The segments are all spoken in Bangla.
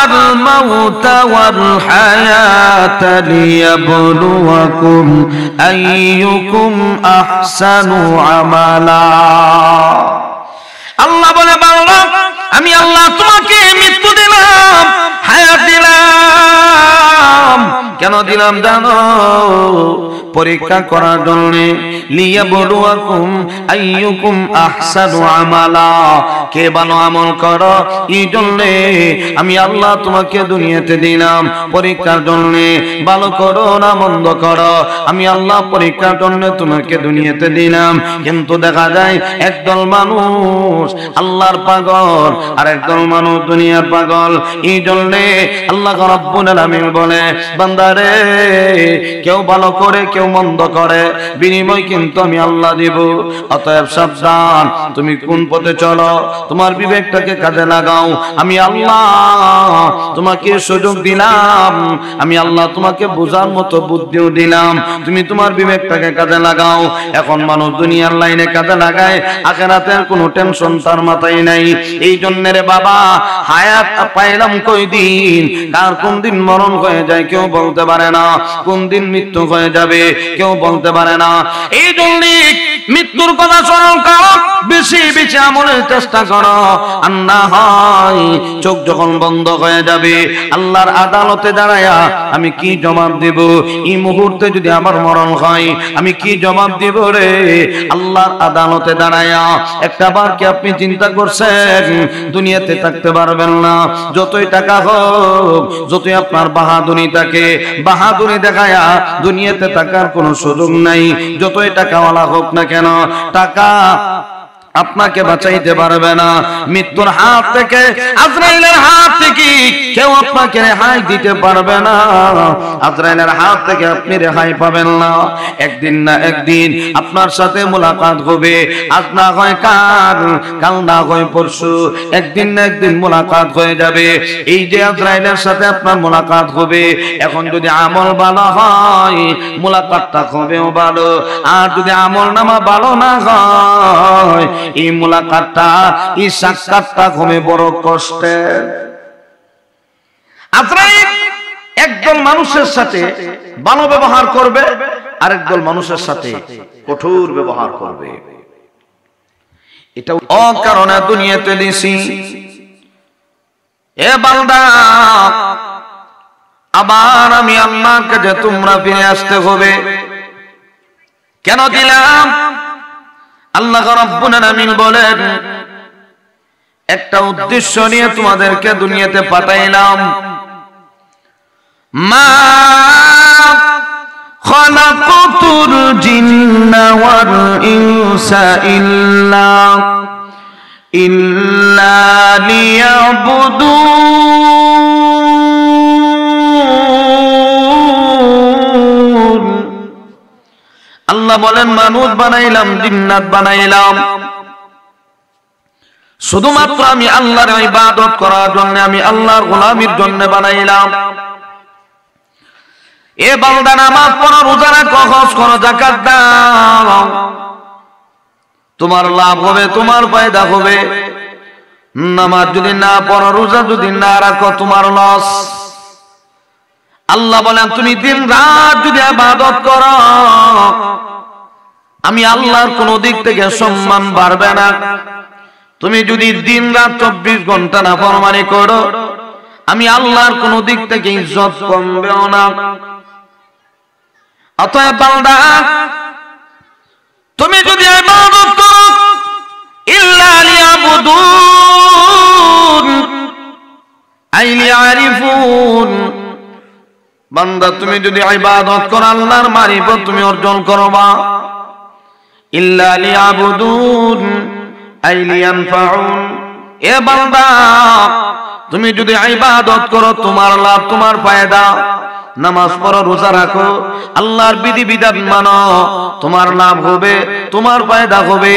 الموت والحياة ليبلوكم أيكم أحسن عملا আল্লাহ বলে বান্দা আমি আল্লাহ তোমাকে মৃত্যু দিলাম হায়াত দিলাম কেন দিলাম জানো পরীক্ষা করার জন্য লিয়াবলুয়াকুম আইয়ুকুম আহসানু আমালা কে ভালো আমল করো এই জন্য আমি আল্লাহ তোমাকে দুনিয়াতে দিলাম পরীক্ষার জন্য ভালো করো না মন্দ করো আমি আল্লাহ পরীক্ষার জন্য তোমাকে দুনিয়াতে দিলাম কিন্তু দেখা যায় একদল মানুষ আল্লাহর পাগল আর একদল মানুষ দুনিয়ার পাগল এই জন্য আল্লাহ রাব্বুল আলামিন বলে বান্দারে কেউ ভালো করে কেউ মন্দ করে বিনিময় কিন্তু আমি আল্লাহ দিব অতএব সাবধান তুমি কোন পথে চলো তোমার বিবেকটাকে কাজে লাগাও আমি আল্লাহ তোমাকে সুযোগ দিলাম আমি আল্লাহ তোমাকে বোঝার মতো বুদ্ধিও দিলাম তুমি তোমার বিবেকটাকে কাজে লাগাও এখন মানুষ দুনিয়ার লাইনে কাজে লাগায় আখিরাতের কোনো টেনশন তার মাথায় নাই এই জন্য রে বাবা হায়াত পাইলাম কই দিন কার কোন দিন মরণ হয়ে যায় কেউ বলতে পারে না কোন দিন মৃত্যু হয়ে যাবে কেউ বলতে পারে না এই জন্য মৃত্যুর কথা স্মরণ করো বেশি বেশি আমলের চেষ্টা করো আর না হয় চোখ যখন বন্ধ হয়ে যাবে আল্লাহর আদালতে দাঁড়ায়া আমি কি জবাব দেব এই মুহূর্তে যদি আমার মরণ হয় আমি কি জবাব দেব রে আল্লাহর আদালতে দাঁড়ায়া একটা বার কি আপনি চিন্তা করছেন দুনিয়াতে থাকতে পারবেন না যতই টাকা হোক যতই আপনার বাহাদুরি থাকে বাহাদুরি দেখায়া দুনিয়াতে থাকার কোনো সুযোগ নাই যতই টাকাওয়ালা হোক না কেন টাকা আপনাকে বাঁচাইতে পারবে না মৃত্যুর হাত থেকে আজরাইলের হাত থেকে কেউ আপনাকে রেহাই দিতে পারবে না আজরাইলের হাত থেকে আপনি রেহাই পাবেন না একদিন না একদিন আপনার সাথে মুলাকাত হবে আজ না হয় কাল কাল না হয় পরশু একদিন না একদিন মুলাকাত হয়ে যাবে এই যে আজরাইলের সাথে আপনার মুলাকাত হবে এখন যদি আমল ভালো হয় মুলাকাতটা হবেও ভালো আর যদি আমল নামা ভালো না হয় এই মুলাকাতটা এই সাক্ষাৎটা হবে বড় কষ্টের আজরাইল একদল মানুষের সাথে ভালো ব্যবহার করবে আর একদল মানুষের সাথে কঠোর ব্যবহার করবে এটা অকারণে দুনিয়াতে দিছি এ বান্দা আবার আমি আল্লাহর কাছে তোমরা ফিরে আসতে হবে কেন দিলাম আল্লাহ রাব্বুল আলামিন বলেন একটা উদ্দেশ্য নিয়ে তোমাদেরকে দুনিয়াতে পাঠাইলাম মা খালাকাতুল জিন্না ওয়াল ইনসা ইল্লা লিয়াবুদুন আল্লাহ বলেন মানুষ বানাইলাম জিন্নাত বানাইলাম শুধুমাত্র আমি আল্লাহর ইবাদত করার জন্য আমি আল্লাহর গোলামির জন্য বানাইলাম এ বান্দা নামাজ পড়ো রোজা রাখো হজ করো যাকাত দাও তোমার লাভ হবে তোমার ফায়দা হবে নামাজ যদি না পড়ো রোজা যদি না রাখো তোমার লস আল্লাহ বলেন তুমি দিন রাত যদি ইবাদত করো আমি আল্লাহর কোন দিক থেকে সম্মান বাড়বে না তুমি যদি দিন রাত 24 ঘন্টা নাফরমানি করো আমি আল্লাহর কোন দিক থেকে ইজ্জত কমবেও না অতএব বান্দা তুমি যদি ইবাদত করো ইল্লা লিয়াবুদুন আই লিয়ারিফুন বান্দা তুমি যদি ইবাদত করো আল্লাহর মারিফত তুমি অর্জন করবা ইল্লা লিয়াবুদুন আই লিয়ানফাউন এ বান্দা তুমি যদি ইবাদত করো তোমার লাভ তোমার ফায়দা নামাজ পড়ো, রোজা রাখো, আল্লাহর বিধি বিধান মানো, তোমার লাভ হবে, তোমার ফায়দা হবে।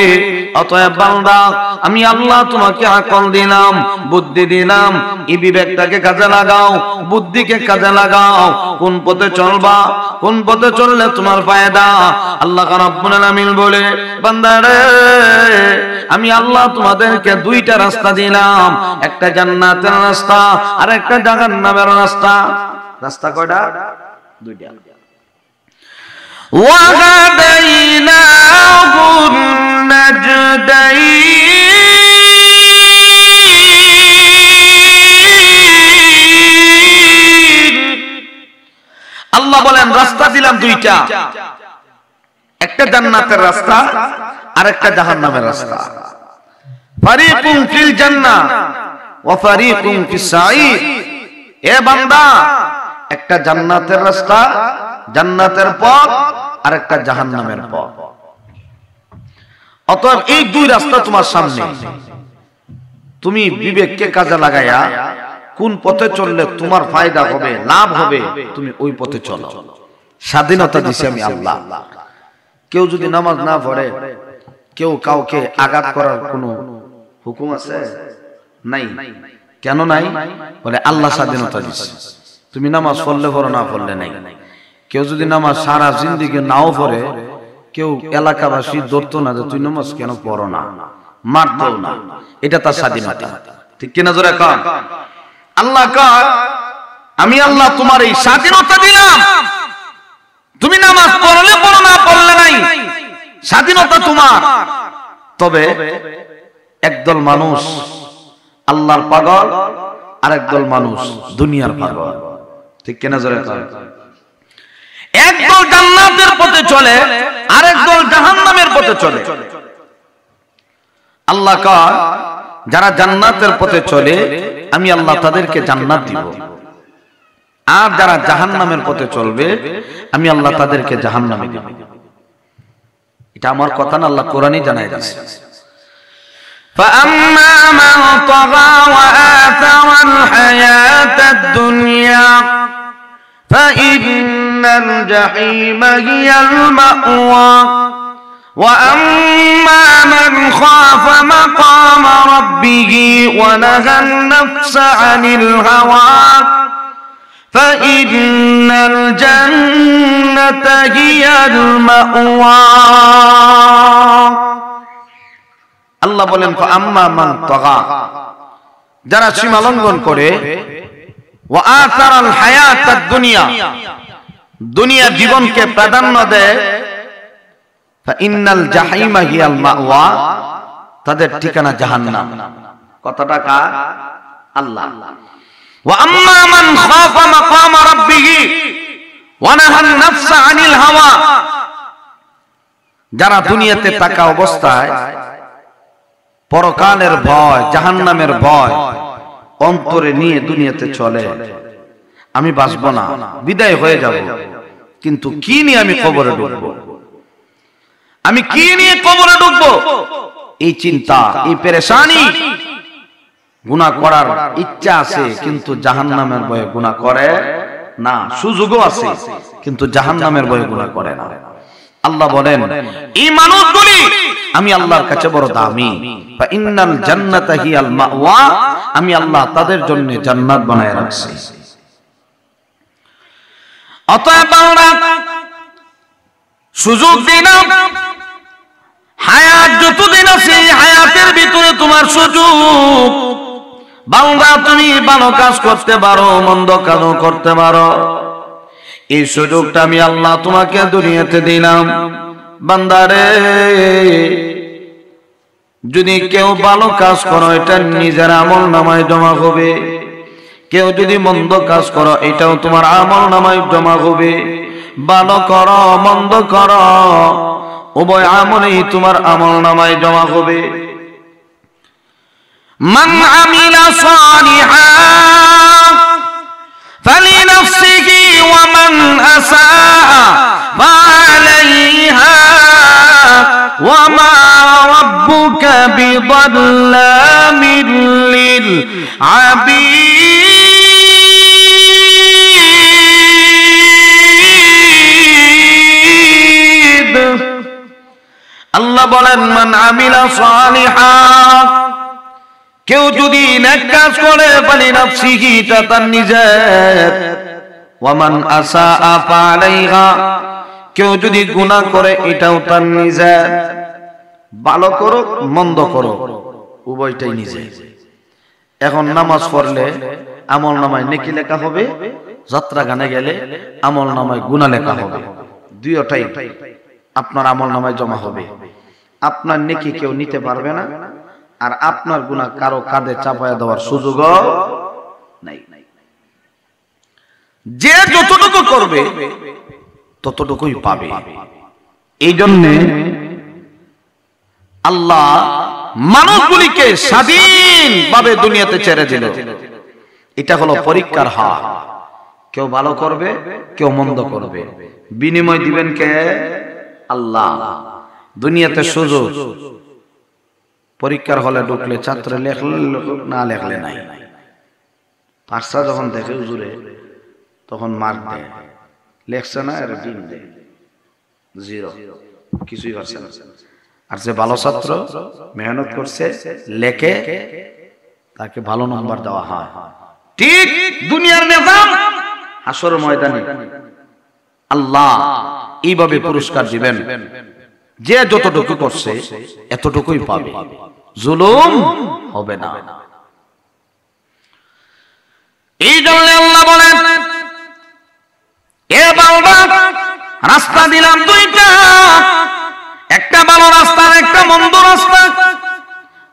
অতএব বান্দা, আমি আল্লাহ তোমাকে আকল দিলাম, বুদ্ধি দিলাম, এই বিবেকটাকে কাজে লাগাও, বুদ্ধিকে কাজে লাগাও। কোন পথে চলবা, কোন পথে চললে তোমার ফায়দা। আল্লাহ রাব্বুল আলামিন বলে, বান্দারে আমি আল্লাহ তোমাদেরকে দুইটা রাস্তা দিলাম, একটা জান্নাতের রাস্তা আর একটা জাহান্নামের রাস্তা। রাস্তা কয়টা? দুইটা। ওয়াহাদাইনাহুন নাজদাইন। আল্লাহ বলেন রাস্তা দিলাম দুইটা, একটা জান্নাতের রাস্তা আর একটা জাহান্নামের রাস্তা। ফারিকুম ফিল জান্নাহ ওয়া ফারিকুম ফিস সাঈর। এ বান্দা, একটা জান্নাতের রাস্তা, জান্নাতের পথ, আর একটা জাহান্নামের পথ। অতএব এই দুই রাস্তা তোমার সামনে, তুমি বিবেককে কাজে লাগায়া কোন পথে চললে তোমার ফায়দা হবে, লাভ হবে, তুমি ওই পথে চলো। স্বাধীনতা দিছি আমি আল্লাহ। কেউ যদি নামাজ না পড়ে, কেউ কাউকে আঘাত করার কোনো হুকুম আছে? নাই। কেন নাই? বলে আল্লাহ স্বাধীনতা দিচ্ছে। তুমি নামাজ পড়লে পড়ো, না পড়লে নাই। কেউ যদি নামাজ সারা জিন্দেগি নাও পড়ে, কেউ এলাকাবাসী ধরতো না যে তুই নামাজ কেন পড়ো না, মারতো না। এটা তার স্বাধীনতা, ঠিক কিনা জোরে কন? আল্লাহ কয়, আমি আল্লাহ তোমার এই স্বাধীনতা দিলাম, তুমি নামাজ পড়লে পড়ো, না পড়লে নাই, স্বাধীনতা তোমার। তবে একদল মানুষ আল্লাহর পাগল, আর একদল মানুষ দুনিয়ার পাগল, ঠিক কিনা জোরে কন? একদল জান্নাতের পথে চলে, আর একদল জাহান্নামের পথে চলে। আল্লাহ কয়, যারা জান্নাতের পথে চলে আমি আল্লাহ তাদেরকে জান্নাত দিব, আর যারা জাহান্নামের পথে চলবে আমি আল্লাহ তাদেরকে জাহান্নামে দিব। এটা আমার কথা না, আল্লাহ কোরআনই জানায় দিয়েছে। فأما من طغى وآثر الحياة الدنيا فإن الجحيم هي المأوى وأما من خاف مقام ربه ونهى النفس عن الهوى فإن الجنة هي المأوى। আল্লাহ বলেন, ফাআম্মা মান তাগা, যারা সীমা লঙ্ঘন করে, ওয়া আতারাল হায়াতাদ দুনিয়া, দুনিয়া জীবনকে প্রাধান্য দেয়, ফাইন্নাল জাহিমা হিয়াল মাওয়া, তাদের ঠিকানা জাহান্নাম। কথাটা কার? আল্লাহ। ওয়া আম্মা মান খাফা মাকাম রাব্বিহি ওয়া নাহান নাফসা আনিল হাওয়া, যারা দুনিয়াতে থাকা অবস্থায় পরকালের ভয়, জাহান্নামের ভয় অন্তরে নিয়ে দুনিয়াতে চলে, আমি বাঁচব না, বিদায় হয়ে যাব, কিন্তু কি নিয়ে আমি কবরে ঢুকবো, আমি কি নিয়ে কবরে ঢুকবো, এই চিন্তা, এই পেরেশানি। গুনাহ করার ইচ্ছা আছে কিন্তু জাহান্নামের ভয়ে গুনাহ করে না, সুযোগও আছে কিন্তু জাহান্নামের ভয়ে গুনাহ করে না। আল্লাহ বলেন, এই মানুষগুলি আমি আল্লাহর কাছে বড় দামি। ফাইন্নাল জান্নাতা হিয়াল মাওয়া, আমি আল্লাহ তাদের জন্য জান্নাত বানায় রাখছি। অতএব আমরা সুযোগ দিলাম, হায়াত যতদিন আছে হায়াতের ভিতরে তোমার সুযোগ। বান্দা, তুমি ভালো কাজ করতে পারো, মন্দ কাজও করতে পারো, এই সুযোগটা আমি আল্লাহ তোমাকে দুনিয়াতে দিলাম। বান্দারে, যদি কেউ ভালো কাজ করো এটা নিজের আমল নামায় জমা হবে, কেউ যদি মন্দ কাজ করো এটাও তোমার আমল নামায় জমা হবে। ভালো করো মন্দ করো উভয় আমলেই তোমার আমল নামায় জমা হবে। মান আমিলা সালিহান ফালিনাফসিহি ওয়া মান আসাআ ফাআলাইহা ওয়া মা রাব্বুকা বিযাল্লামিল লিল আবিদ। বলেন মান আমিলা সালিহা, কেউ যদি নেক কাজ করে ফালি নাফসিহি, তা তার নিজের, ওয়া মান আসাআ ফালাইহা, কেউ যদি গুনাহ করে এটাও তার নিজের। ভালো করো মন্দ করো উভয়টাই নিজে। এখন নামাজ পড়লে আমল নামায় নেকি লেখা হবে, যাত্রা গানে গেলে আমল নামায় গুনাহ লেখা হবে, দুইটাই আপনার আমল নামায় জমা হবে। আপনার নেকি কেউ নিতে পারবে না, আর আপনার গুনাহ কারো কাঁধে চাপায়া দেওয়ার সুযোগও নাই। যে যতটুকু করবে ততটুকুই পাবে। এই জন্য আল্লাহ মানুষগুলিকে স্বাধীনভাবে দুনিয়াতে ছেড়ে দিল। এটা হলো পরীক্ষার হাত। কেউ ভালো করবে, কেউ মন্দ করবে, বিনিময় দিবেন কে? আল্লাহ। দুনিয়াতে সুযোগ, পরীক্ষার হলে ঢুকলে ছাত্র লেখলে না লেখলে নাই। পাঁচটা যখন দেখে হুজুরে তখন মার্ক দেয়, লেখছে না এর দিন দেয় জিরো, কিছুই পারছে না। আর যে ভালো ছাত্র মেহনত করছে লেখে, তাকে ভালো নাম্বার দেওয়া হয়। ঠিক দুনিয়ার নিজাম হাসর ময়দানে আল্লাহ এইভাবে পুরস্কার দিবেন, যে যতটুকু করছে এতটুকুই পাবে, জুলুম হবে না। এই জন্য আল্লাহ বলেন, এ বান্দা রাস্তা দিলাম দুইটা, একটা ভালো রাস্তা, একটা মন্দ রাস্তা,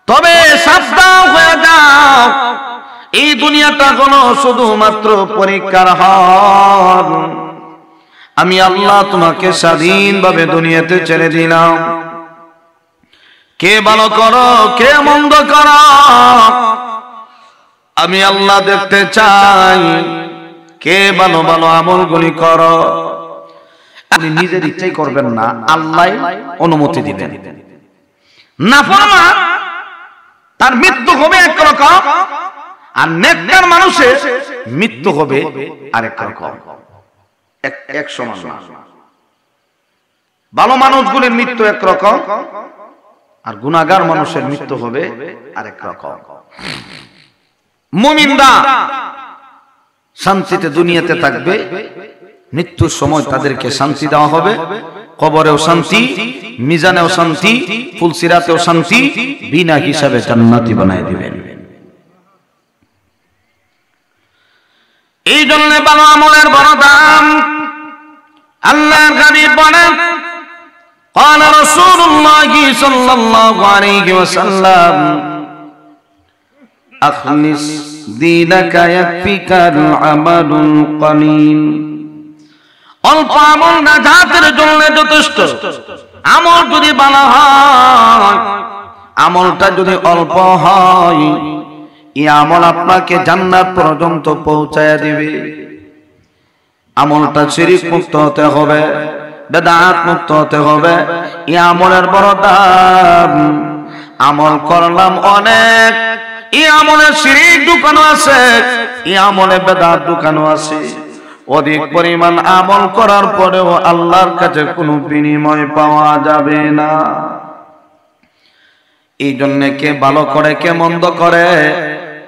তবে সাবধান হয়ে যাও, এই দুনিয়াটা হলো শুধুমাত্র পরীক্ষার হাল। আমি আল্লাহ তোমাকে স্বাধীনভাবে দুনিয়াতে ছেড়ে দিলাম। কে ভালো করো, কে মন্দ করো, আমি আল্লাহ দেখতে চাই। কে ভালো ভালো আমলগুলি করো। আপনি নিজের ইচ্ছাই করবেন না, আল্লাহ অনুমতি দিবেন। নাফরমান তার মৃত্যু হবে একরকম, আর নেককার মানুষের মৃত্যু হবে আরেক রকম। এক সমান না। ভালো মানুষগুলির মৃত্যু একরকম, আর গুনাহগার মানুষের মৃত্যু হবে আরেক রকম। মুমিনরা শান্তিতে দুনিয়াতে থাকবে, মৃত্যুর সময় তাদেরকে শান্তি দেওয়া হবে, কবরেও শান্তি, মিজানেও শান্তি, ফুলসিরাতেও শান্তি, বিনা হিসাবে জান্নাতি বানায় দিবেন। এই জন্য ভালো আমলের বড় দাম। আল্লাহর হাবিব বলেন, قال رسول الله صلى الله عليه وسلم أخلص دينك يكفيك العمل القليل। অল্প আমল নাজাতের জন্য যথেষ্ট। আমল যদি ভালো হয়, আমলটা যদি অল্প হয়, এই আমল আপনাকে জান্নাত পর্যন্ত পৌঁছায় দিবে। আমলটা শিরক মুক্ত হতে হবে, বেদাত মুক্ত হতে হবে। এই আমলের বড় দাম। আমল করলাম অনেক, এই আমলে শিরক ঢুকানো আছে, এই আমলে বেদাত ঢুকানো আছে। অধিক পরিমাণ আমল করার পরেও আল্লাহর কাছে কোনো বিনিময় পাওয়া যাবে না। এই জন্য কে ভালো করে কে মন্দ করে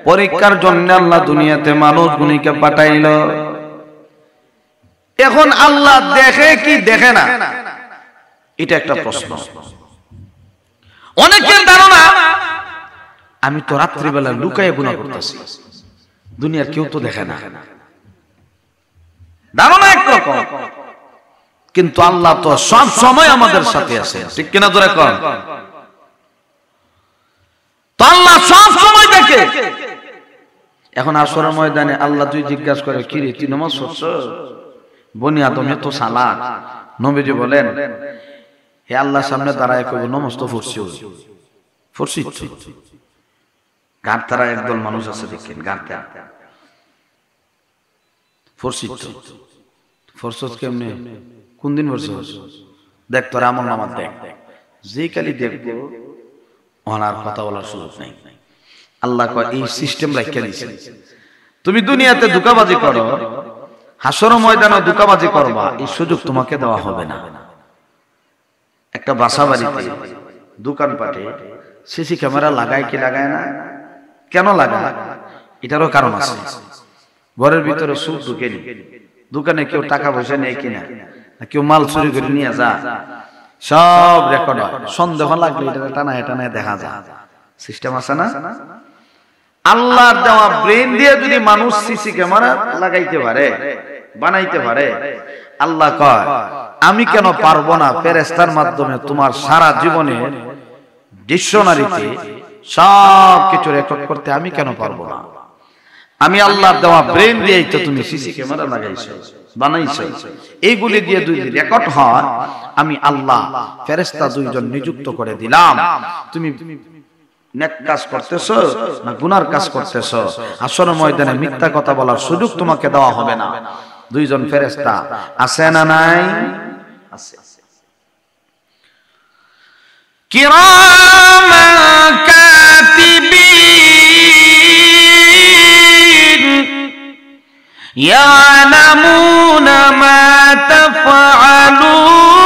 পরীক্ষার জন্য আল্লাহ দুনিয়াতে মানুষগুলিকে পাঠাইল। এখন আল্লাহ দেখে কি দেখে না, এটা একটা প্রশ্ন। অনেকের ধারণা আমি তো রাত্রিবেলা লুকায়ে গুনাহ করতেছি, দুনিয়ার কেউ তো দেখে না। ধারণা একরকম, কিন্তু আল্লাহ তো সব সময় আমাদের সাথে আছে, ঠিক কিনা জোরে কর। তো আল্লাহ সব সময় দেখে। এখন আসরের ময়দানে আল্লাহ তুই জিজ্ঞাসা করে, কি রে তুই নামাজ পড়ছ? বনি আদম এত সালাত। নবীজি বলেন, হে আল্লাহর সামনে দাঁড়ায় কইব নামাজ তো পড়ছি, পড়ছি। গাড় তারা একদল মানুষ আছে, দেখেন গাড়তে ফরসত কেমনে, কোন দিন ফরসত দেখ, তোর আমল নামাজ দেখ। যে কালি দেখবো ওনার কথা বলার সুযোগ নাই। আল্লাহ কয় এই সিস্টেম রাখিয়া দিছে। তুমি দুনিয়াতে ধোঁকাবাজি করো, হাসর ময়দানে ধোঁকাবাজি করবা, এই সুযোগ তোমাকে দেওয়া হবে না। একটা বাসা বাড়িতে দোকানপাটে সিসি ক্যামেরা লাগায় কি লাগায় না? কেন লাগায়? এটারও কারণ আছে। ঘরের ভিতরে সুদ ঢুকেনি, দোকানে কেউ টাকা পয়সা নেয় কিনা, কেউ মাল চুরি করে নিয়ে যা, সব রেকর্ড হয়। সন্দেহ লাগলে এটা টানায় টানায় দেখা যায়। সিস্টেম আছে না? আল্লাহর দেওয়া ব্রেন দিয়ে যদি মানুষ সিসি ক্যামেরা লাগাইতে পারে, বানাইতে পারে, আল্লাহ কয় আমি কেন পারবো না ফেরেশতার মাধ্যমে তোমার সারা জীবনের ডিকশনারিতে সব কিছু রেকর্ড করতে? আমি কেন পারবো না? আমি আল্লাহর দেওয়া ব্রেন দিয়েই তো তুমি সিসি ক্যামেরা লাগাইছো, বানাইছো। এইগুলি দিয়ে যদি রেকর্ড হয়, আমি আল্লাহ ফেরেশতা দুইজন নিযুক্ত করে দিলাম। তুমি নেক কাজ করতেছো না গুনার কাজ করতেছো, হাসর ময়দানে মিথ্যা কথা বলার সুযোগ তোমাকে দেওয়া হবে না। দুইজন ফেরেশতা আছে না নাই? আছে। কিরামান কাতিবিন ইয়ালামুনা মা তাফআলুন।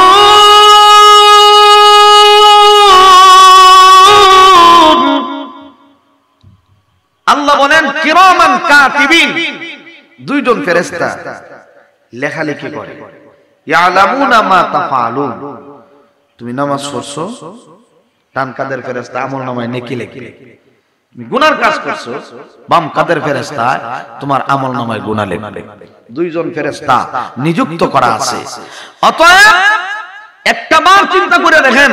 আল্লাহ বলেন কিরামান কাতিবিন, দুইজন ফেরেশতা লেখালেখি করে। ইয়ালামুনা মা তাফআলুন, তুমি নামাজ পড়ছো, ডান কাদের ফেরেশতা আমলনামায় নেকি লেখে। তুমি গুনার কাজ করছো, বাম কাদের ফেরেশতা তোমার আমলনামায় গুনাহ লেখে। দুইজন ফেরেশতা নিযুক্ত করা আছে। অতএব একটা বার চিন্তা করে দেখেন,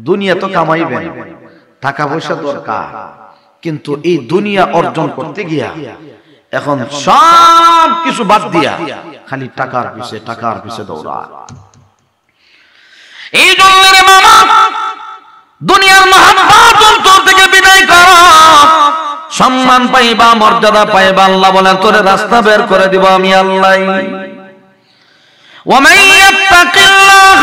দুনিয়া তো কামাইবেন, টাকা পয়সা দরকার, কিন্তু এই দুনিয়া অর্জন করতে গিয়া এখন সব কিছু বাদ দিয়া খালি টাকার পিছে দৌড়ায়। এই জন্য রে মামা, দুনিয়ার মহাব্বত অন্তর থেকে বিদায় করো। সম্মান পাইবা, মর্যাদা পাইবা, আল্লাহ বলেন তোরে রাস্তা বের করে দিব আমি আল্লাহ। ومن يتق الله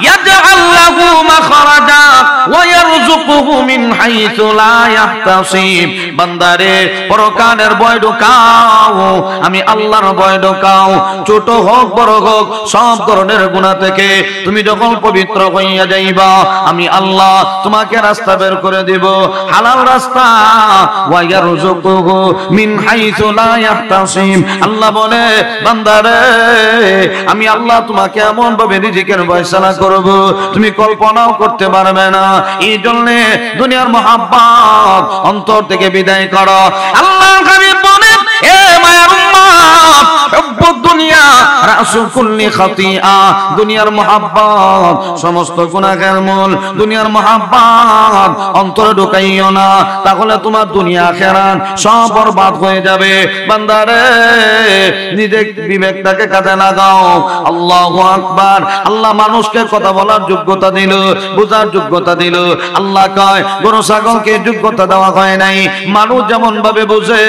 يجعل له مخرجا ويرزقه من حيث لا يحتسب। বান্দারে পরকালের ভয় ঢোকাও, আমি আল্লাহর ভয় ঢোকাও। ছোট হোক বড় হোক সব ধরনের গুনাহ থেকে তুমি যখন পবিত্র হইয়া যাইবা, আমি আল্লাহ তোমাকে রাস্তা বের করে দিব, হালাল রাস্তা। ওয়ায়ারযুকুহু মিন হাইসু লা ইয়াহতাসিব। আল্লাহ বলে বান্দারে আমি আল্লাহ তোমাকে এমন ভাবে রিজিকের ফয়সালা করব তুমি কল্পনাও করতে পারবে না। এই জন্য দুনিয়ার মহাব্বত অন্তর থেকে বিদায় করো। আল্লাহ হাবিব বলেন, এ মায়ের উম্মত, হুব্বুদ দুনিয়া রাসু কুল্লি খাতিয়া। দুনিয়ার মহাব্বত সমস্ত গুনাহের মূল। দুনিয়ার মহাব্বত অন্তরে ঢুকাইও না, তাহলে তোমার দুনিয়া আখিরাত সব বরবাদ হয়ে যাবে। বান্দারে নিজে বিবেকটাকে কাজে লাগাও। আল্লাহু আকবার। আল্লাহ মানুষকে কথা বলার যোগ্যতা দিল, বোঝার যোগ্যতা দিল। আল্লাহ কয় গরু ছাগলকে যোগ্যতা দেওয়া হয় নাই। মানুষ যেমন ভাবে বুঝে,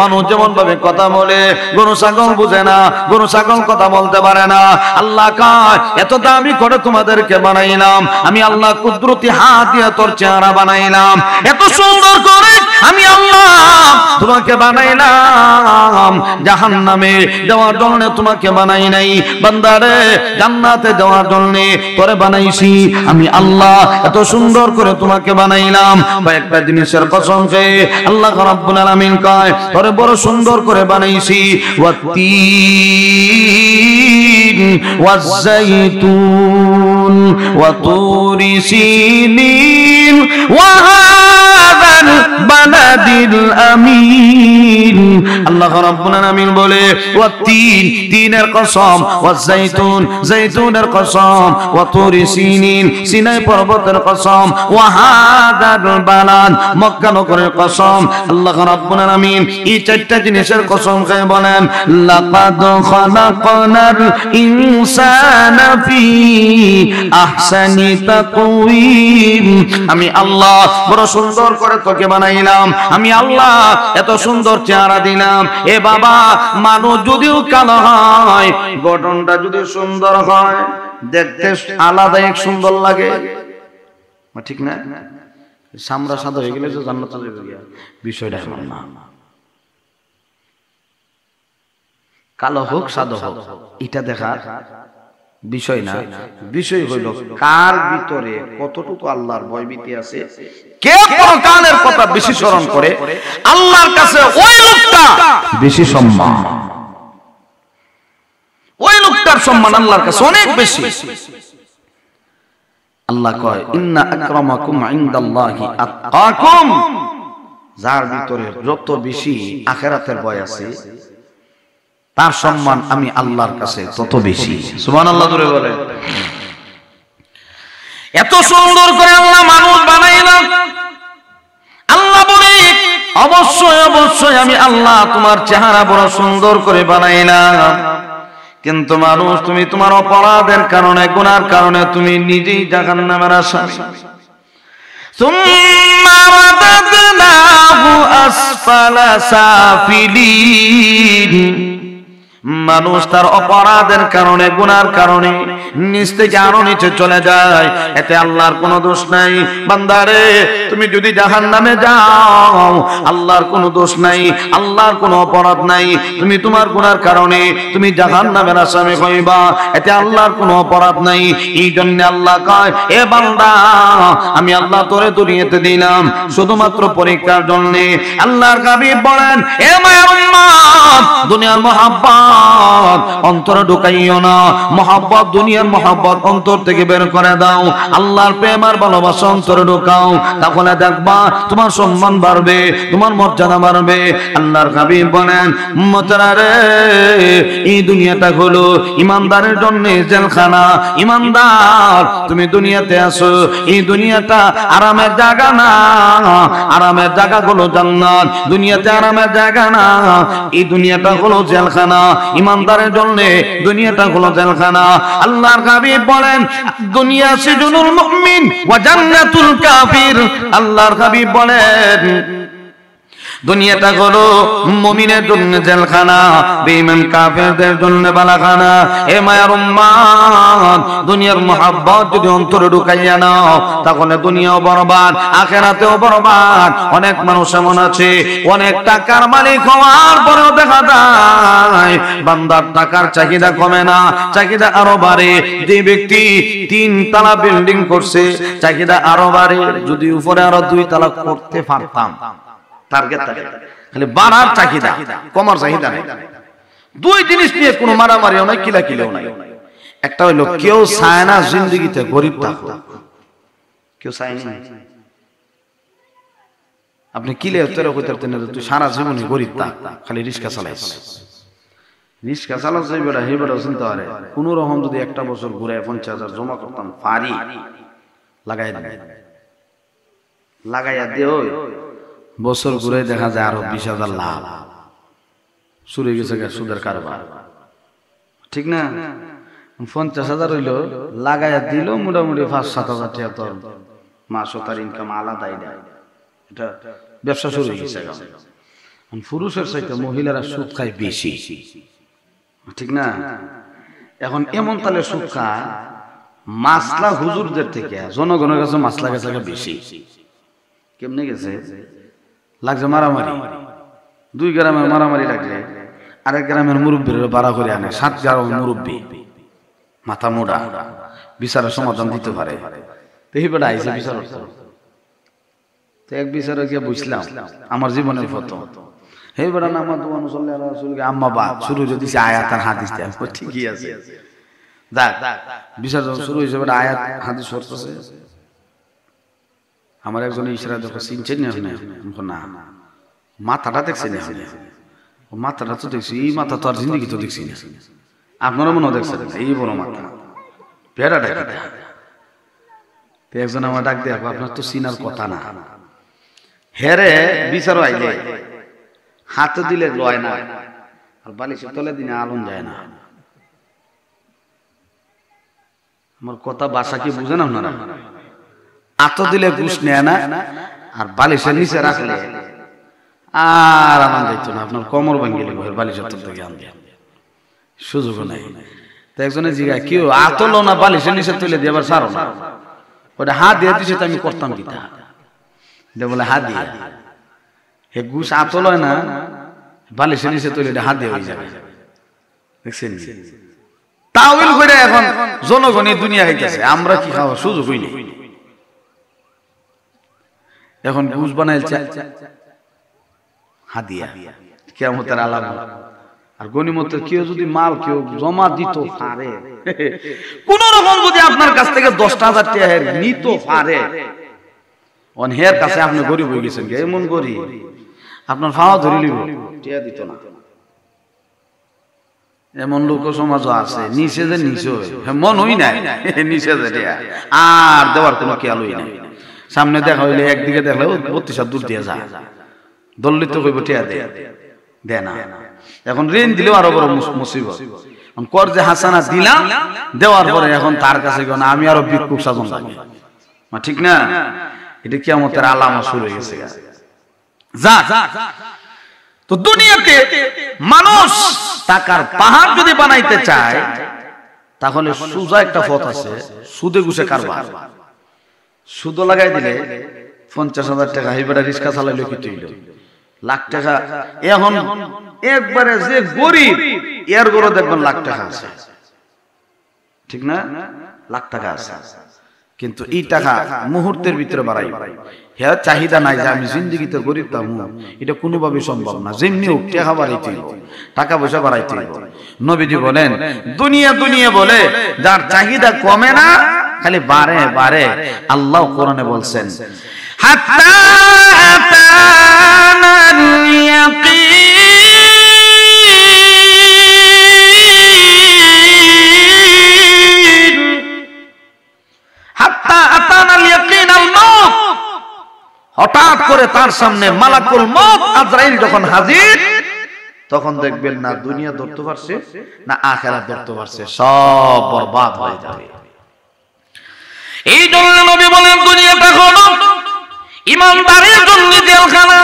মানুষ যেমন ভাবে কথা বলে, গরু ছাগল বুঝে না, গরু ছাগল কথা বলতে পারে না। আল্লাহ কয় এত দামি করে তোমাদেরকে বানাইলাম আমি আল্লাহ, কুদরতি হাত দিয়ে তোর চেহারা বানাইলাম, এত সুন্দর করে আমি আল্লাহ তোমাকে বানাইলাম। জাহান্নামে দেওয়ার জন্য তোমাকে বানাই নাই বান্দারে, জান্নাতে দেওয়ার জন্য তোরে বানাইছি আমি আল্লাহ। এত সুন্দর করে তোমাকে বানাইলাম। কয়েকটা জিনিসের কসম খেয়ে আল্লাহ রাব্বুল আলামিন কয় তোরে বড় সুন্দর করে বানাইছি। ওয়াত্তিন ওয়াজ্জাইতুন ওয়া তুরি সিনিন ওয়া হাযাল বালাদিল আমিন। আল্লাহ রাব্বুল আলামিন বলে ওয়াত্তিন, তিনের কসম, ওয়াজ্জাইতুন, জাইতুনের কসম, ওয়া তুরি সিনিন, সিনাই পর্বতের কসম, ওয়া হাযাল বালাদ, মক্কা নগরের কসম। আল্লাহ রাব্বুল আলামিন এই চারটা জিনিসের কসম খেয়ে বলেন লাকাদ খালাকনাল ইনসানা ফি আহসানি তাকওয়িম। আমি আল্লাহ বড় সুন্দর করে তোকে বানাইলাম আমি আল্লাহ, এত সুন্দর চেহারা দিলাম। এ বাবা, মানুষ যদিও কালো হয়, গঠনটা যদি সুন্দর হয়, দেখতে আলাদা এক সুন্দর লাগে, ঠিক না? সামরা সাদা হয়ে গেলে তো জান্নাতে যাবে, বিষয়টা এমন না। কালো হোক সাদা হোক এটা দেখার বিষয় না, বিষয় হইল কার ভিতরে কতটুকু আল্লাহর ভয়ভীতি আছে, কে পরকালের কথা বেশি স্মরণ করে, আল্লাহর কাছে ওই লোকটা বেশি সম্মান, ওই লোকটার সম্মান আল্লাহর কাছে অনেক বেশি। আল্লাহ কয় ইন্না আকরামাকুম ইনদাল্লাহি আতকাকুম, যার ভিতরে যত বেশি আখিরাতের ভয় আছে তার সম্মান আমি আল্লাহর কাছে তত বেশি। সুবহানাল্লাহ জোরে বলে। এত সুন্দর করে আল্লাহ মানুষ বানাইলেন, আল্লাহ বলে অবশ্যই অবশ্যই আমি আল্লাহ তোমার চেহারা বড় সুন্দর করে বানাইলাম, কিন্তু মানুষ তুমি তোমার অপরাধের কারণে গুনার কারণে তুমি নিজেই জাহান্নামের আসামি। সুম্মা রাদাদনাহু আসফালা সাফিলিন, মানুষ তার অপরাধের কারণে গুনার কারণে নিচ থেকে আরো নিচে চলে যায়, এতে আল্লাহর কোনো দোষ নাই। বান্দারে তুমি যদি জাহান্নামে যাও আল্লাহর কোনো দোষ নাই, আল্লাহর কোনো অপরাধ নাই, তুমি তোমার গুনার কারণে তুমি জাহান্নামের আসামি হইবা, এতে আল্লাহর কোনো অপরাধ নাই। এই জন্য আল্লাহ কয় এ বান্দা আমি আল্লাহ তোরে দুনিয়াতে দিলাম শুধুমাত্র পরীক্ষার জন্য। আল্লাহর হাবিব বলেন এ মায়ের উম্মত, দুনিয়ার মহাব্বত অন্তরে ঢুকাইও না, মহাব্বত দুনিয়ার মহাব্বত অন্তর থেকে বের করে দাও, আল্লাহর প্রেম আর ভালোবাসা অন্তরে ঢুকাও, তাহলে দেখবা তোমার সম্মান বাড়বে, তোমার মর্যাদা বাড়বে। আল্লাহর হাবিব বলেন উম্মতরা রে, এই দুনিয়াটা হলো ইমানদারের জন্য জেলখানা। ইমানদার তুমি দুনিয়াতে আসো, এই দুনিয়াটা আরামের জায়গা না, আরামের জায়গা হলো জান্নাত, দুনিয়াতে আরামের জায়গা না, এই দুনিয়াটা হলো জেলখানা। ইমানদারের জন্য দুনিয়াটা হলো জেলখানা। আল্লাহর হাবিব বলেন দুনিয়া সিজনুল মুমিন ওয়া জান্নাতুল কাফির। আল্লাহর হাবিব বলেন দুনিয়াটা হলো মুমিনের জন্য জেলখানা, বেঈমান কাফেরদের জন্য বালাখানা। এ মায়ের উম্মত, দুনিয়ার মহব্বত যদি অন্তরে ঢুকাইয়া নাও তাহলে দুনিয়াও বরবাদ, আখিরাতেও বরবাদ। অনেক মানুষ এমন আছে অনেক টাকার মালিক হওয়ার পরেও দেখা যায় বান্দার টাকার চাহিদা কমে না, চাহিদা আরো বাড়ে। যে ব্যক্তি 3 তলা বিল্ডিং করছে চাহিদা আরো বাড়ে, যদি উপরে আরো 2 তলা করতে পারতাম। টার্গেট থাকে খালি বাড়ার চাহিদা, কমার চাহিদা নাই। দুই জিনিস নিয়ে কোনো মারামারিও নাই, কিলাকিলিও নাই। একটা হইলো কেউ চায় না জিন্দেগিতে গরিব থাকুক, কেউ চায় না। আপনি কিলে তোরা কইতে না তুই সারা জীবনে গরিব থাক, খালি রিক্সা চালাইস, রিক্সা চালাস যাই বেটা, হে বেটা চিন্তা করে কোন রকম যদি একটা বছর ঘুরে 50,000 জমা করতাম পারি, লাগাই লাগাইয়া দিও, বছর ঘুরে দেখা যায় আরো 20,000 লাভ শুরু হয়ে গেছে সুদের কারবার। ঠিক না? 50,000 হইল লাগাইয়া দিল, মোটামুটি 5-7,000 টাকা তোর মাসও তার ইনকাম আলাদাই দেয়। এটা ব্যবসা শুরু হয়ে গেছে। পুরুষের চাইতে মহিলারা সুদ খায় বেশি, ঠিক না? এখন এমন তালে সুদ খায় মাসলা হুজুরদের থেকে জনগণের কাছে মাসলা গেছে বেশি। কেমনে গেছে? লাগছে মারামারি, 2 গ্রামের মারামারি লাগলে আরেক গ্রামের মুরব্বীর বাড়া করে আনে, 7 গ্রামের মুরব্বী মাথা মোড়া বিচারের সমাধান দিতে পারে। এই বেটা আইসে বিচার, তো এক বিচারে গিয়ে বুঝলাম আমার জীবনের ফটো। হে বেটা নামা তোমার মুসল্লি আম্মা বা শুরু যদি আয়াত আর হাদিস দেয়, ঠিকই আছে। দেখ বিচার যখন শুরু হয়েছে বেটা আয়াত হাদিস পড়তেছে, আমার একজন ইশারা দেখো চিনছেন না, মাথাটা দেখছেন, মাথাটা তো দেখছি, এই মাথা তো আর জিন্দগি তো দেখছি না, আপনারা মনে দেখছেন এই বড় মাথা পেয়ারাটা। একজন আমার ডাক দেখো আপনার তো চিনার কথা না, হেরে বিচারও আইলে হাতে দিলে লয় না, আর বালিশের তলে দিনে আলম যায় না। আমার কথা বাসা কি বুঝেন আপনারা? আতো দিলে ঘুষ নেয় না, আর বালিশের নিচে রাখলে আর আনন্দ যাইতো না, আপনার কোমর ভাঙ্গি লাগবে বালিশের তল থেকে আনবে, সুযোগ নাই। তো একজনে জিজ্ঞাসা কেউ আতলো না বালিশের নিচে তুলে দিয়ে আবার সারো না, ওটা হাত দিয়ে দিছে তো আমি করতাম কি তা বলে হাত দিয়ে হে ঘুষ আতলয় না, বালিশের নিচে তুলে হাত দিয়ে হয়ে যাবে। দেখছেন তাওইল করে এখন জনগণই দুনিয়া হইতেছে, আমরা কি খাওয়া সুযোগ হইনি। এখন ঘুষ বানাইছে হাদিয়া, কিয়ামতের আলামত। আর গনিমতের কেউ যদি মাল কেউ জমা দিত পারে, কোন রকম যদি আপনার কাছ থেকে 10,000 টাকা নিত পারে, অন হের কাছে আপনি গরিব হয়ে গেছেন, এমন গরিব আপনার ফাওয়া ধরে লিব টাকা দিত না। এমন লোক সমাজও আছে, নিচে যে নিচে মন হই নাই, নিচে যে আর দেওয়ার কোনো খেয়ালই নাই। সামনে দেখা হইলে একদিকে দেখলে 32 হাত দূর দিয়ে যায়, দলিত কইব টিয়া দে না। এখন ঋণ দিলেও আরো বড় মুসিবত। কর যে হাসানা দিলাম, দেওয়ার পরে এখন তার কাছে আমি আরো ভিক্ষুক সাজন লাগে, ঠিক না? এটা কিয়ামতের আলামত শুরু হয়ে গেছে। যা তো দুনিয়াতে মানুষ টাকার পাহাড় যদি বানাইতে চায়, তাহলে সোজা একটা পথ আছে, সুদে ঘুষে কারবার। সুদ লাগাই দিলে 50,000 টাকা, এইবারে রিক্সা চালাইলে কি হইল, লাখ টাকা। এখন একবারে যে গরিব এর গরো দেখবেন লাখ টাকা আছে, ঠিক না? লাখ টাকা আছে, কিন্তু এই টাকা মুহূর্তের ভিতরে বাড়াই। হ্যাঁ, চাহিদা নাই যে আমি জিন্দিগিতে গরিব দাম, এটা কোনোভাবেই সম্ভব না। যেমনি হোক টাকা বাড়াইতে হইব, টাকা পয়সা বাড়াইতে হইব। নবীজি বলেন, দুনিয়া দুনিয়া বলে যার চাহিদা কমে না, খালি বাড়ে বাড়ে। আল্লাহ কোরআনে বলছেন, হাত্তা আতানাল ইয়াকিন, হাত্তা আতানাল ইয়াকিন আল মউত। হঠাৎ করে তার সামনে মালাকুল মউত আজরাইল যখন হাজির, তখন দেখবেন না দুনিয়া ধরতে পারছে না আখিরাত ধরতে পারছে, সব বরবাদ হয়ে যাবে। এই জন্য নবী বলেন, দুনিয়াটা হলো ইমানদারের জন্য জেলখানা,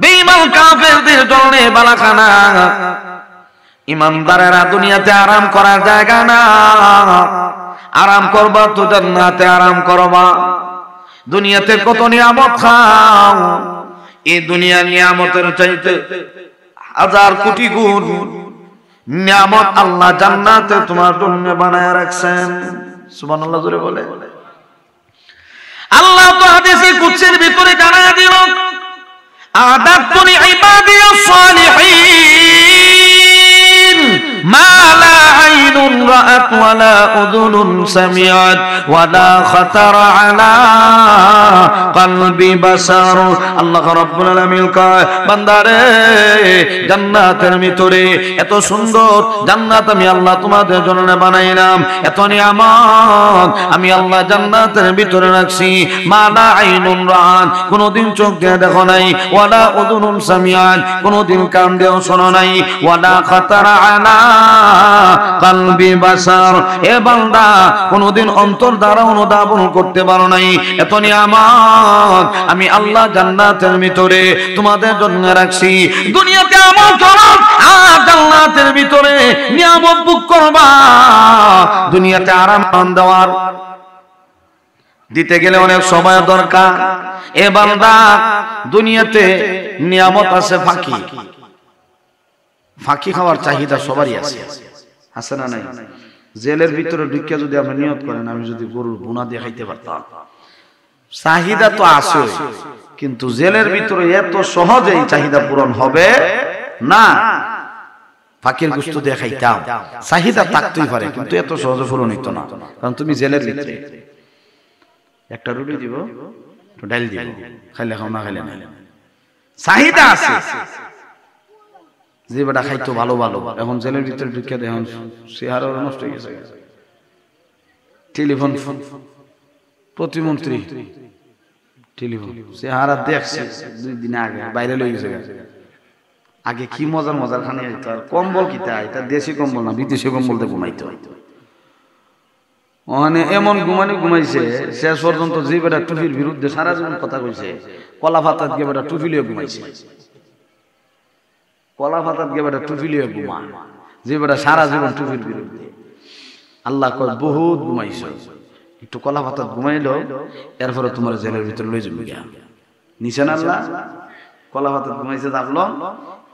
বেঈমান কাফেরদের জন্য বালাখানা। ইমানদারেরা দুনিয়াতে আরাম করার জায়গা না, আরাম করবা তো জান্নাতে আরাম করবা। দুনিয়াতে কত নিয়ামত খাও, এই দুনিয়ার নিয়ামতের চাইতে 1000 কোটি গুণ নিয়ামত আল্লাহ জান্নাতে তোমার জন্য বানায় রাখছেন। সুবহানাল্লাহ জোরে বলে। আল্লাহ তো হাদিসে কুদসির ভিতরে জানায় দিল, আদাতু লিইবাদিয়াস সালিহিন মা লা আইনুন রাআত ওয়া লা উযুনুন সামিআত ওয়া লা খাতারা আলা কলবি বাসার। আল্লাহ রাব্বুল আলামিন কয়, বান্দারে জান্নাতের ভিতরে এত সুন্দর জান্নাত আমি আল্লাহ তোমাদের জন্য বানাইলাম, এত নিয়ামত আমি আল্লাহ জান্নাতের ভিতরে রাখছি। মা লা আইনুন রাআত, কোনদিন চোখ দিয়ে দেখো নাই, ওয়া লা উযুনুন সামিআত, কোনদিন কান দিয়ে শোনো নাই, ওয়া লা খাতারা আলা কলবি বাসার। এ বান্দা, কোনদিন অন্তর দ্বারা অনুধাবন করতে পারো নাই, এত নিয়ামত আমি আল্লাহ জান্নাতের ভিতরে তোমাদের জন্য রাখছি। দুনিয়াতে আমল করো আর জান্নাতের ভিতরে নিয়ামত ভোগ করবা। দুনিয়াতে আরাম দেওয়ার দিতে গেলে অনেক সময় দরকার। এ বান্দা, দুনিয়াতে নিয়ামত আছে ফাঁকি, ফাঁকি খাওয়ার চাহিদা সবারই আছে, আছে না নাই? জেলের ভিতরে ঢুকে যদি আপনি নিয়ত করেন, আমি যদি গরুর বুনা দিয়ে খাইতে পারতাম, চাহিদা তো আছে, কিন্তু জেলের ভিতরে এত সহজেই চাহিদা পূরণ হবে না। ফাঁকির গোশত দিয়ে খাইতাম, চাহিদা থাকতেই পারে, কিন্তু এত সহজে পূরণ হইতো না, কারণ তুমি জেলের ভিতরে একটা রুটি দিব, একটু ডাল দিব, খাইলে খাও না খাইলে না, চাহিদা আছে। যে বেটা খাইতো ভালো ভালো, এখন জেলের ভিতরে ঢুকে দেখুন চেহারা নষ্ট হয়ে গেছে। টেলিফোন প্রতিমন্ত্রী টেলিফোন চেহারা দেখছে 2 দিন আগে, বাইরে লয়ে গেছে। আগে কি মজার মজার খানে হইতো, আর কম্বল কিতা, এটা দেশি কম্বল না বিদেশি কম্বল দিয়ে ঘুমাইতো। ওখানে এমন ঘুমাইছে শেষ পর্যন্ত যে বেটা টুপির বিরুদ্ধে সারা জীবন কথা কইছে, কলা পাতাত গিয়ে বেটা টুপি লিয়ে ঘুমাইছে, কলা পাতাত গিয়ে বেটা টুপি লিয়ে ঘুমায়, যে বেটা সারা জীবন টুপির বিরুদ্ধে। আল্লাহ কয়, বহুত ঘুমাইছো, একটু কলা পাতাত ঘুমাইলো, এরপরে তোমার জেলের ভিতরে লই যাবে। নিছেন আল্লাহ, কলা পাতাত ঘুমাইছে, থাকলো,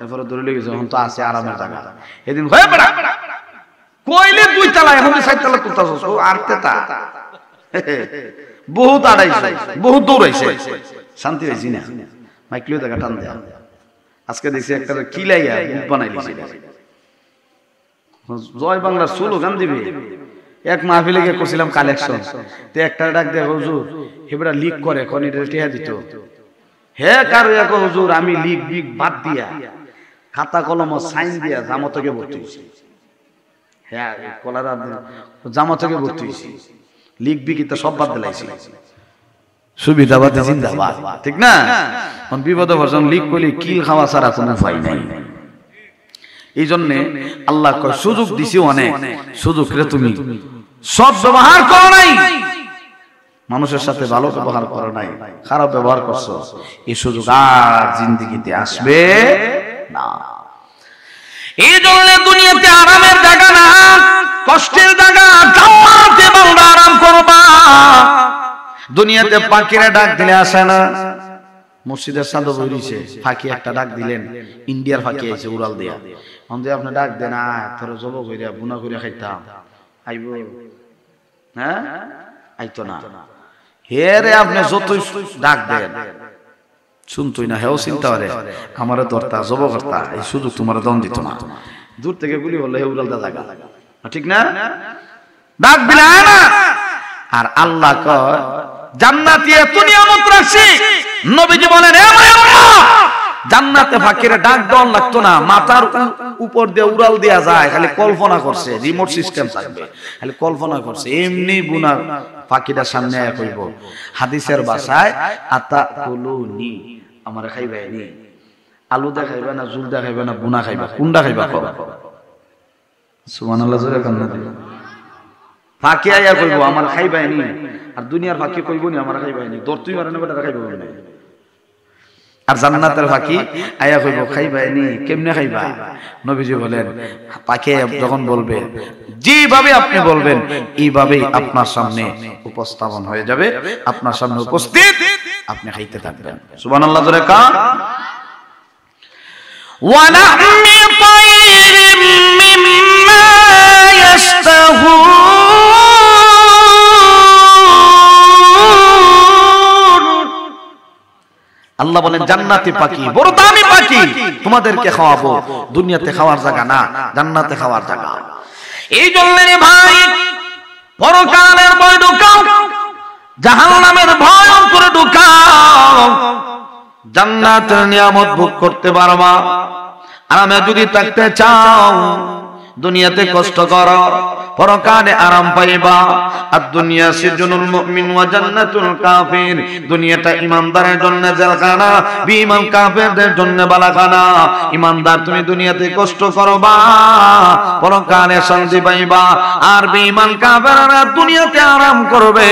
এরপরে ধরে লই গেছে, এখন তো আছে আরামের জায়গা। এদিন হয়ে বেড়া কইলে 2 তলা এখন 4 তলা তুলতাছস ও আরতেতা বহুত আড়াইছে বহুত দৌড়াইছে শান্তি হইছি না মাইকলিও দেখা টান দেয়া আজকে দেখছি একটা কিলাইয়া বানাই লিছে জয় বাংলা স্লোগান দিবে এক মাহফিলে গিয়ে করছিলাম কালেকশন তে একটা ডাক দেয়া হুজুর হেবড়া লিক করে কোন এটা টিয়া দিত হে কারো এক হুজুর আমি লিক বিক বাদ দিয়া খাতা কলম সাইন দিয়া জামাতকে ভর্তি হইছি হ্যাঁ কলারা জামাতকে ভর্তি হইছি লিক বিক তো সব বাদ দিলাইছি সুবিধাবাদ জিন্দাবাদ ঠিক না কোন বিপদ বর্জন লিক কইলে কিল খাওয়া ছাড়া কোনো উপায় নাই এইজন্য আল্লাহ কয় সুযোগ দিছি অনেক সুযোগ রে তুমি সব ব্যবহার করো নাই মানুষের সাথে ভালো ব্যবহার করো নাই খারাপ ব্যবহার করছো এই সুযোগ আর জিন্দেগিতে আসবে না এইজন্য দুনিয়াতে আরামের জায়গা না কষ্টের জায়গা জান্নাতে বান্দা আরাম করবা দুনিয়াতে পাখিরা ডাক দিলে আসে না মসজিদের সাদা বইরিছে ফাঁকি একটা ডাক দিলেন ইন্ডিয়ার ফাঁকি আইছে উড়াল দিয়া অন্ধে আপনি ডাক দেন তোর জব কইরা বুনা কইরা খাইতাম আইব হ্যাঁ আইতো না হে রে আপনি যতই ডাক দেন শুনতই না হেও চিন্তা করে আমারে দরতা জব করতা এই সুযোগ তোমার দম দিত না দূর থেকে গুলি বললে হে উড়ালটা জায়গা ঠিক না ডাক দিলে না আর আল্লাহ কয় জান্নাতি এত নিয়ামত রাখছি নবীজি বলেন হে মায়াল্লাহ জান্নাতে ফাকিরে ডাক দেওয়া লাগতো না মাথার উপর দিয়ে উড়াল দেয়া যায় খালি কল্পনা করছে রিমোট সিস্টেম থাকবে খালি কল্পনা করছে এমনি বুনা ফাকিটার সামনে আয়া কইব হাদিসের ভাষায় আতা কুলুনি আমারে খাইবাই নি আলু দা খাইবা না জুল দা খাইবা না বুনা খাইবা কোনটা খাইবা কও সুবহানাল্লাহ জোরে কান্না দিবা ফাঁকি আয়া কইব আমার খাইবাই নি আর দুনিয়ার ফাঁকি কইব নি আমার খাইবাই নি দর তুই মারে না বেটা খাইব না আর জান্নাতের ফাঁকি আয়া কইব খাইবাই নি কেমনে খাইবা নবীজি বলেন পাখি যখন বলবে যেভাবে আপনি বলবেন এইভাবেই আপনার সামনে উপস্থাপন হয়ে যাবে আপনার সামনে উপস্থিত আপনি খাইতে থাকবেন সুবহানাল্লাহ জোরে কান ওয়া লাহমি তাইরিম মিম্মা ইয়াশতাহুন আল্লাহ বলেন জান্নাতি পাখি বড় দামি পাখি তোমাদেরকে খাওয়াবো দুনিয়াতে খাওয়ার জায়গা না জান্নাতে খাওয়ার জায়গা এই জন্য রে ভাই পরকালের ভয় ঢুকাও জাহান্নামের ভয় করে ঢুকাও জান্নাতের নিয়ামত ভোগ করতে পারবা আরামে যদি থাকতে চাও দুনিয়াতে কষ্ট করো পরকালে আরাম পাইবা আর দুনিয়া সিজনুল মুমিন ওয়া জান্নাতুল কাফির দুনিয়াটা ঈমানদারের জন্য জেলখানা বেঈমান কাফেরদের জন্য বালাখানা ঈমানদার তুমি দুনিয়াতে কষ্ট করবা পরকালে শান্তি পাইবা আর বেঈমান কাফেররা দুনিয়াতে আরাম করবে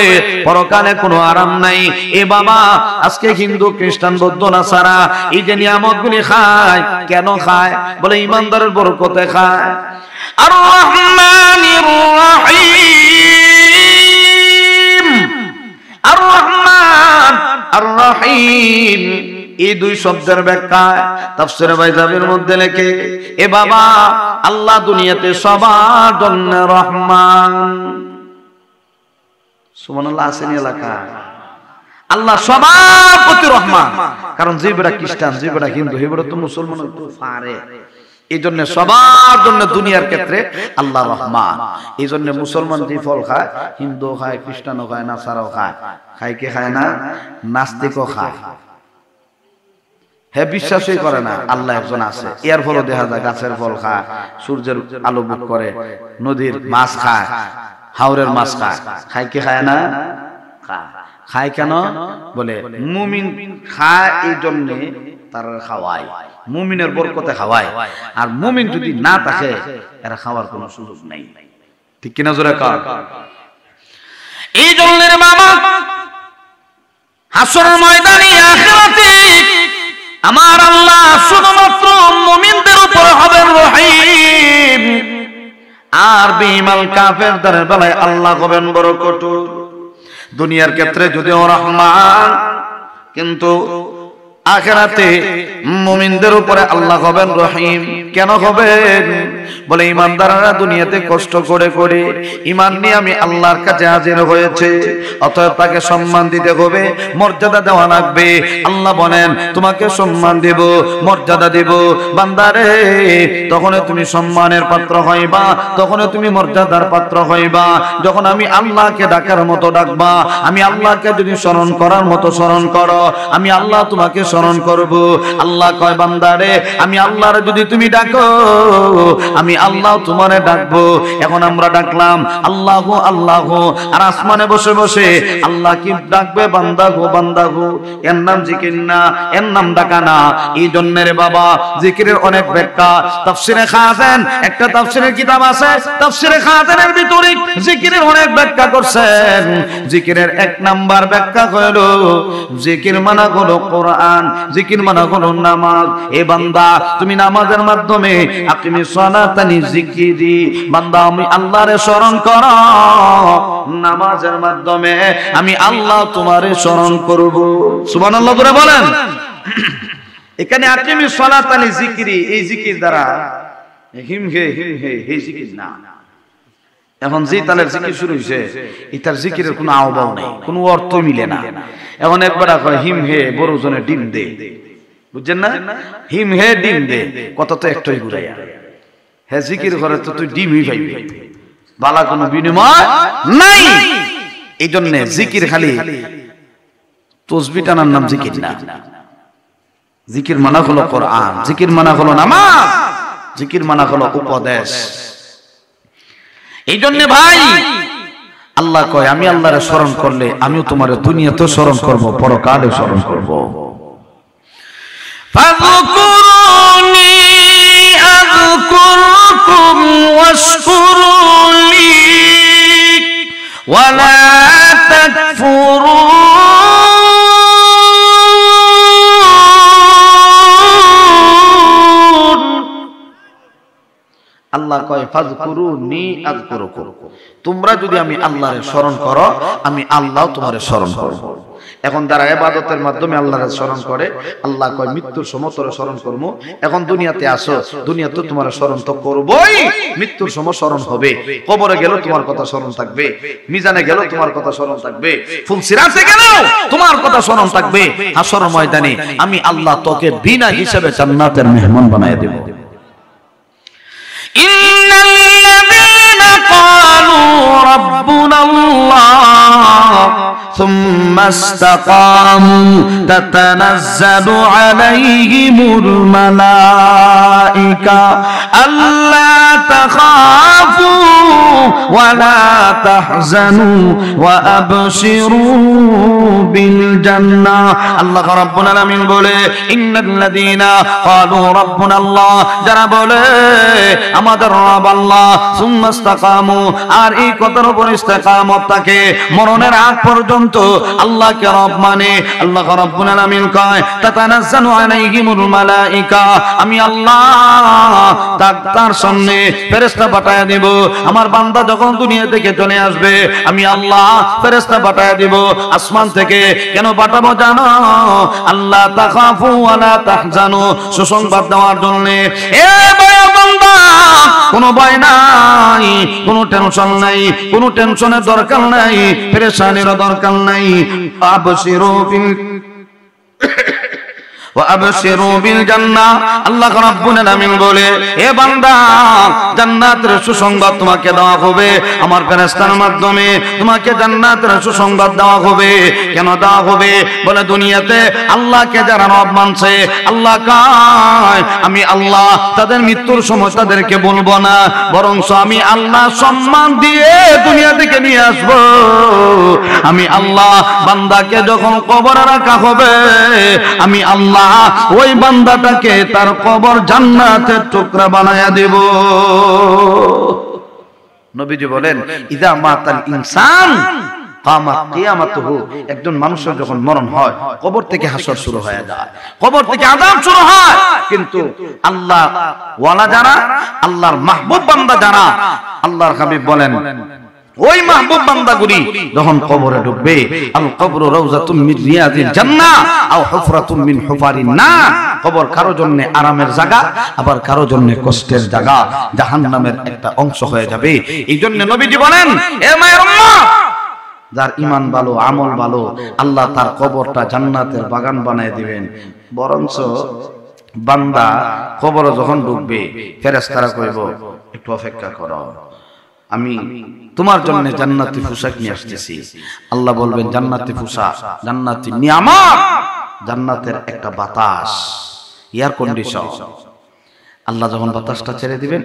পরকালে কোনো আরাম নাই এ বাবা আজকে হিন্দু খ্রিস্টান বৌদ্ধ নাসারা এই যে নিয়ামতগুলি খায় কেন খায় বলে ঈমানদারের বরকতে খায় আর রহমানির রহিম আর রহমান আর রহিম এই দুই শব্দের ব্যাখ্যা তাফসীরে বাইজাবির মধ্যে লেখে এ বাবা আল্লাহ দুনিয়াতে সবার জন্য রহমান সুবহানাল্লাহ আসেনি এলাকা আল্লাহ সবার প্রতি রহমান কারণ যে বড় খ্রিস্টান যে বড় হিন্দু হে বড় তো মুসলমান তো পারে এইজন্য সবার জন্য দুনিয়ার ক্ষেত্রে আল্লাহ রহমান এইজন্য মুসলমান যে ফল খায় হিন্দু খায় খ্রিস্টানও খায় নাসারাও খায় খায় কে খায় না নাস্তিকও খায় হে বিশ্বাসই করে না আল্লাহ একজন আছে এর ফলও দেখা যায় গাছের ফল খায় সূর্যের আলো ভোগ করে নদীর মাছ খায় হাওরের মাছ খায় খায় কে খায় না খায় কেন বলে মুমিন খায় এই জন্য তার খাওয়ায় মুমিনের বরকতে খাওয়ায় আর মুমিন যদি না থাকে এরা খাওয়ার কোনো সুযোগ নাই ঠিক কিনা জোরে কর এই জন্য রে বাবা হাসরের ময়দানে আখিরাতে আমার আল্লাহ শুধুমাত্র মুমিনদের উপর হবে রহিম আর বেঈমান কাফেরদের বেলায় আল্লাহ হবেন বড় কঠোর দুনিয়ার ক্ষেত্রে যদিও রহমান কিন্তু আখিরাতে মুমিনদের উপরে আল্লাহ হবেন রহিম। কেন হবেন? বলে ইমানদাররা দুনিয়াতে কষ্ট করে করে ঈমান নিয়ে আমি আল্লাহর কাছে হাজির হয়েছে, অতএব তাকে সম্মান দিতে হবে, মর্যাদা দেওয়া লাগবে। আল্লাহ বলেন তোমাকে সম্মান দেব, মর্যাদা দেব বান্দারে, তখনই তুমি সম্মানের পাত্র হইবা, তখনই তুমি মর্যাদার পাত্র হইবা যখন আমি আল্লাহকে ডাকার মতো ডাকবা। আমি আল্লাহকে যদি স্মরণ করার মতো স্মরণ করো, আমি আল্লাহ তোমাকে স্মরণ করব। আল্লাহ কয় বান্দারে আমি আল্লাহর যদি তুমি ডাকো, আমি আল্লাহ তোমারে ডাকবো। এখন আমরা ডাকলাম আল্লাহ আল্লাহ, আর আসমানে বসে বসে আল্লাহ কি ডাকবে বান্দা গো বান্দা গো। এর নাম জিকির না, এর নাম ডাকা না। এই জন্য রে বাবা জিকিরের অনেক ব্যাখ্যা। তাফসিরে খাজান একটা তাফসিরের কিতাব আছে, তাফসিরে খাজানের ভিতরে জিকিরের অনেক ব্যাখ্যা করছেন। জিকিরের এক নাম্বার ব্যাখ্যা হলো জিকির মানে হলো কোরআন, জিকির মানে হলো নামাজ। এ বান্দা তুমি নামাজের মাধ্যমে আকিমিস সালাতানি জিকিরি, বান্দা আমি আল্লাহরে স্মরণ করো, নামাজের মাধ্যমে আমি আল্লাহ তোমারে স্মরণ করব। সুবহানাল্লাহ করে বলেন। এখানে আকিমিস সালাতানি জিকিরি, এই জিকির দ্বারা হিম হে হে জিকির না। এখন যে তালের জিকির শুরু হয়েছে এটার জিকিরের কোনো আওবাও নেই, কোনো অর্থ মিলে না। এখন একবার কয় হিম হে বড় জনে ডিম দে, বুঝছেন না? হিম হে ডিম দে, কত তো একটাই ঘুরাইয়া। হ্যাঁ জিকির করে তো তুই ডিমই পাইবি, বালা কোনো বিনিময় নাই। এই জন্য জিকির খালি তসবিহ টানার নাম জিকির না। জিকির মানা হলো কোরআন, জিকির মানা হলো নামাজ, জিকির মানা হলো উপদেশ। এই জন্য ভাই আল্লাহ কয় আমি আল্লাহরে স্মরণ করলে আমিও তোমার দুনিয়াতে স্মরণ করব, পরকালে স্মরণ করব। ফাযকুরুনি আযকুরকুম ওয়াশকুরুলি ওয়ালা তাকফুরুন। আল্লাহ কয় ফাযকুরুনি আযকুরকুম, তোমরা যদি আমি আল্লাহরে স্মরণ করো আমি আল্লাহ তোমারে স্মরণ করব। এখন যারা ইবাদতের মাধ্যমে আল্লাহরে স্মরণ করে আল্লাহ কয় মৃত্যুর সময় তোরে স্মরণ করব। এখন দুনিয়াতে আসো, দুনিয়াতে তোমার স্মরণ তো করবই, মৃত্যুর সময় স্মরণ হবে। কবরে গেল তোমার কথা স্মরণ থাকবে, মিজানে গেল তোমার কথা স্মরণ থাকবে, ফুলসিরাতে গেল তোমার কথা স্মরণ থাকবে। হাসর ময়দানে আমি আল্লাহ তোকে বিনা হিসাবে জান্নাতের মেহমান বানায় দেব। ইন্নাল্লাযীনা ক্বালু রাব্বুনাল্লাহ ثم استقاموا تتنزل عليهم الملائكة ألا تخافوا ولا تحزنوا وأبشروا بالجنة। الله رب العالمين بولے إن الذين قالوا ربنا الله যারা বলে আমাদের রব আল্লাহ ثم استقاموا, আর এই কথার উপর ইস্তেকামত থাকে মরণের আগ পর্যন্ত আল্লাহকে রব মানে। আল্লাহ রাব্বুল আলামিন কয় তাতানাজ্জালু আলাইহিমুল মালাইকা, আমি আল্লাহ তার সামনে ফেরেশতা পাঠায়া দেব। আমার বান্দা যখন দুনিয়া থেকে চলে আসবে আমি আল্লাহ ফেরেশতা পাঠায়া দেব আসমান থেকে। কেন পাঠাবো জানো? আল্লাহ তাখাফু ওয়ালা তাহজানু, সুসংবাদ দেওয়ার জন্য। এ বান্দা কোনো ভয় নাই, কোনো টেনশন নাই, কোনো টেনশনের দরকার নাই, পেরেশানির দরকার নাই। আবশিরু বিল وابشروا بالجنة। আল্লাহ রাব্বুল আলামিন বলে এ বান্দা জান্নাতের সুসংবাদ তোমাকে দেওয়া হবে, আমার ফেরেশতার মাধ্যমে তোমাকে জান্নাতের সুসংবাদ দেওয়া হবে। কেন দেওয়া হবে? বলে দুনিয়াতে আল্লাহকে যারা রব মানছে আল্লাহ কয় আমি আল্লাহ তাদের মৃত্যুর সময় তাদেরকে বলবো না, বরং আমি আল্লাহ সম্মান দিয়ে দুনিয়া থেকে নিয়ে আসবো। আমি আল্লাহ বান্দাকে যখন কবরে রাখা হবে আমি আল্লাহ ওই বান্দাটাকে তার কবর জান্নাতের টুকরা বানায়া দেব। নবীজি বলেন ইযা মাতাল ইনসান কামাত কিয়ামাতুহু, একজন মানুষের যখন মরণ হয় কবর থেকে হাসর শুরু হয়ে যায়, কবর থেকে আযাব শুরু হয়। কিন্তু আল্লাহ ওয়ালা যারা, আল্লাহর মাহবুব বান্দা যারা, আল্লাহর হাবিব বলেন ওই মাহবুব বান্দাগুলি যখন কবরে ঢুকবে, আল কবরু রাউযাতুম মিন রিয়াদিল জান্নাহ আও হুফরাতুম মিন হুফারিন নার। কবর কারো জন্য আরামের জায়গা, আবার কারো জন্য কষ্টের জায়গা, জাহান্নামের একটা অংশ হয়ে যাবে। এই জন্য নবীজি বলেন, এ মায়ের উম্মাহ, যার ঈমান ভালো, আমল ভালো, আল্লাহ তার কবরটা জান্নাতের বাগান বানায় দিবেন। বরঞ্চ বান্দা কবরে যখন ঢুকবে, ফেরেশতারা কইব, একটু অপেক্ষা করো, আমি তোমার জন্য জান্নাতি পোশাক নিয়ে আসতেছি। আল্লাহ বলবেন, জান্নাতি পোশাক, জান্নাতি নিয়ামত, জান্নাতের একটা বাতাস, এয়ার কন্ডিশন। আল্লাহ যখন বাতাসটা ছেড়ে দিবেন,